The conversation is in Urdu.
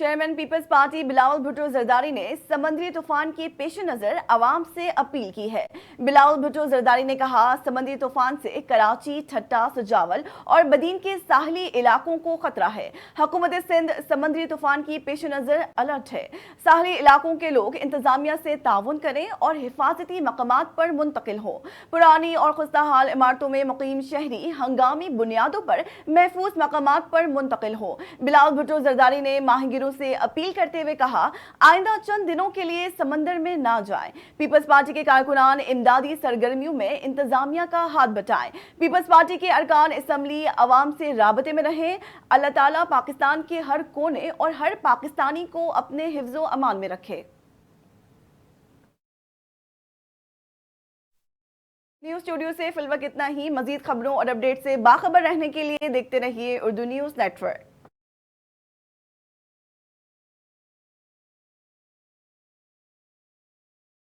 Chairman Peoples Party Bilawal Bhutto Zardari نے سمندری طوفان کے پیش نظر عوام سے اپیل کی ہے۔ بلاول بھٹو زرداری نے کہا، سمندری طوفان سے کراچی، ٹھٹا، سجاول اور بدین کے ساحلی علاقوں کو خطرہ ہے۔ حکومت سندھ سمندری طوفان کی پیش نظر الرٹ ہے۔ ساحلی علاقوں کے لوگ انتظامیہ سے تعاون کریں اور حفاظتی مقامات پر منتقل ہوں۔ پرانی اور خستہ حال عمارتوں میں مقیم شہری ہنگامی بنیادوں پر محفوظ مقامات پر منتقل ہوں۔ بلاول بھٹو زرداری نے ماہی گیروں سے اپیل کرتے ہوئے کہا، آئندہ چند دنوں کے لیے سمندر میں نہ جائیں۔ پیپلز پارٹی کے کارکنان امدادی سرگرمیوں میں انتظامیہ کا ہاتھ بٹائیں۔ پیپلز پارٹی کے ارکان اسمبلی عوام سے رابطے میں رہیں۔ اللہ تعالیٰ پاکستان کے ہر کونے اور ہر پاکستانی کو اپنے حفظ و امان میں رکھے۔ نیوز اسٹوڈیو سے فی الوقت اتنا ہی۔ مزید خبروں اور اپڈیٹ سے باخبر رہنے کے لیے دیکھتے رہیے اردو نیوز نیٹ ورک۔